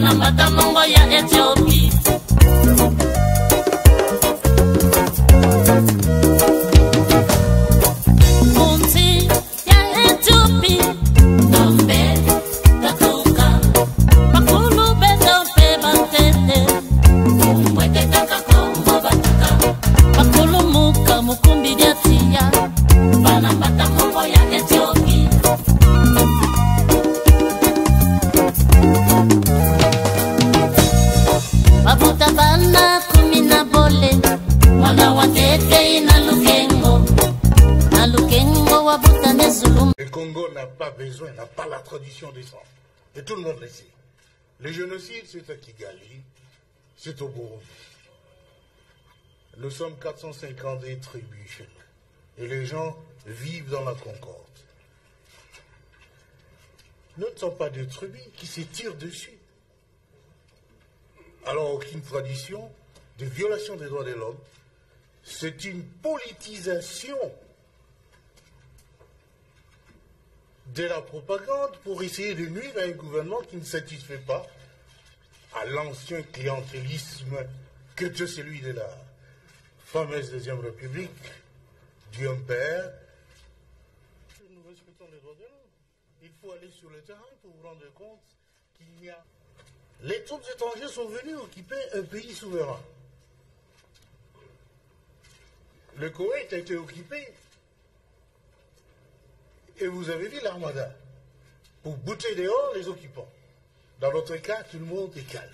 banambata mongo ya Ethiopie. Munti ya Ethiopie. Dombe tatuka makulu bedombe bantete. Umwete taka kongo batuka makulu muka mukumbi diatia. Banambata mongo ya Ethiopie. Babutabana kumina bole wana watete ina lukengo wabutane zulum. Le Congo n'a pas besoin, n'a pas la tradition des sang. Et tout le monde le sait. Le génocide, c'est à Kigali, c'est au Burundi. Nous sommes 450 tribus chez nous. Et les gens vivent dans la concorde. Nous ne sommes pas des tribus qui se tirent dessus. Alors, aucune tradition de violation des droits de l'homme, c'est une politisation de la propagande pour essayer de nuire à un gouvernement qui ne satisfait pas à l'ancien clientélisme que était celui de la fameuse Deuxième République, du Père. Nous respectons les droits de l'homme. Il faut aller sur le terrain pour vous rendre compte qu'il y a... Les troupes étrangères sont venues occuper un pays souverain. Le Koweït a été occupé. Et vous avez vu l'armada pour bouter dehors les occupants. Dans notre cas, tout le monde est calme.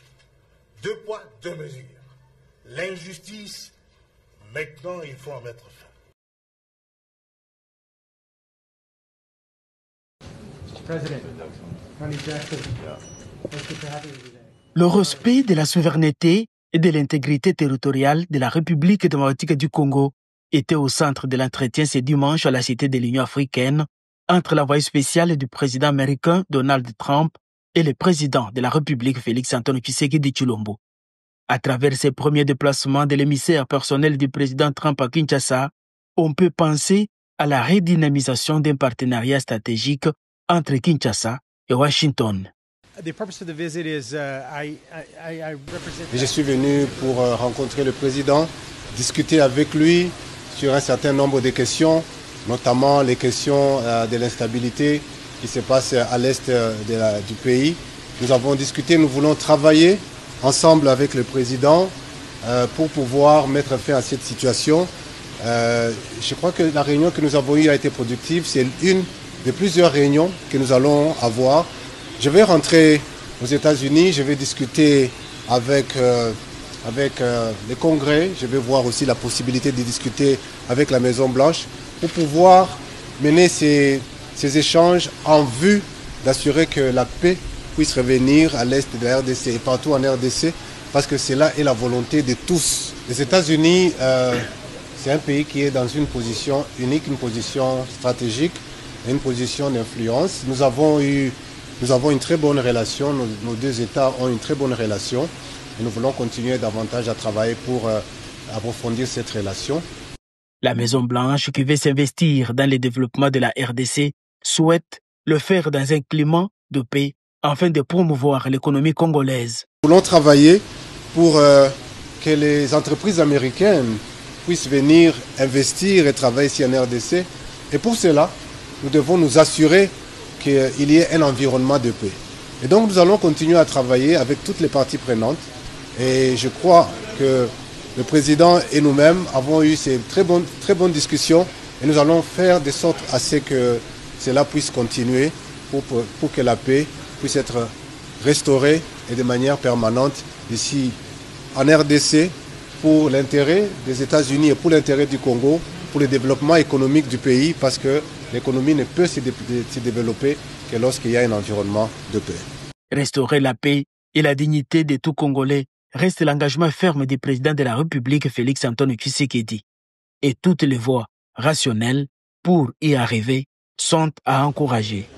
2 poids, 2 mesures. L'injustice, maintenant, il faut en mettre fin. Le respect de la souveraineté et de l'intégrité territoriale de la République démocratique du Congo était au centre de l'entretien ce dimanche à la Cité de l'Union africaine entre l'envoyé spécial du président américain Donald Trump et le président de la République Félix-Antoine Tshisekedi Tshilombo. À travers ses premiers déplacements de l'émissaire personnel du président Trump à Kinshasa, on peut penser à la redynamisation d'un partenariat stratégique entre Kinshasa et Washington. Je suis venu pour rencontrer le président, discuter avec lui sur un certain nombre de questions, notamment les questions de l'instabilité qui se passe à l'est du pays. Nous avons discuté, nous voulons travailler ensemble avec le président pour pouvoir mettre fin à cette situation. Je crois que la réunion que nous avons eue a été productive. C'est une de plusieurs réunions que nous allons avoir. Je vais rentrer aux États-Unis, je vais discuter avec le Congrès, je vais voir aussi la possibilité de discuter avec la Maison-Blanche pour pouvoir mener ces échanges en vue d'assurer que la paix puisse revenir à l'est de la RDC et partout en RDC, parce que cela est la volonté de tous. Les États-Unis, c'est un pays qui est dans une position unique, une position stratégique et une position d'influence. Nous avons une très bonne relation, nos 2 États ont une très bonne relation et nous voulons continuer davantage à travailler pour approfondir cette relation. La Maison-Blanche, qui veut s'investir dans le développement de la RDC, souhaite le faire dans un climat de paix afin de promouvoir l'économie congolaise. Nous voulons travailler pour que les entreprises américaines puissent venir investir et travailler ici en RDC. Et pour cela, nous devons nous assurer qu'il y ait un environnement de paix. Et donc nous allons continuer à travailler avec toutes les parties prenantes. Et je crois que le président et nous-mêmes avons eu ces très bonnes discussions et nous allons faire de sorte à ce que cela puisse continuer pour que la paix puisse être restaurée et de manière permanente ici en RDC pour l'intérêt des États-Unis et pour l'intérêt du Congo, pour le développement économique du pays, parce que l'économie ne peut se développer que lorsqu'il y a un environnement de paix. Restaurer la paix et la dignité de tout Congolais reste l'engagement ferme du président de la République Félix-Antoine Tshisekedi. Et toutes les voies rationnelles pour y arriver sont à encourager.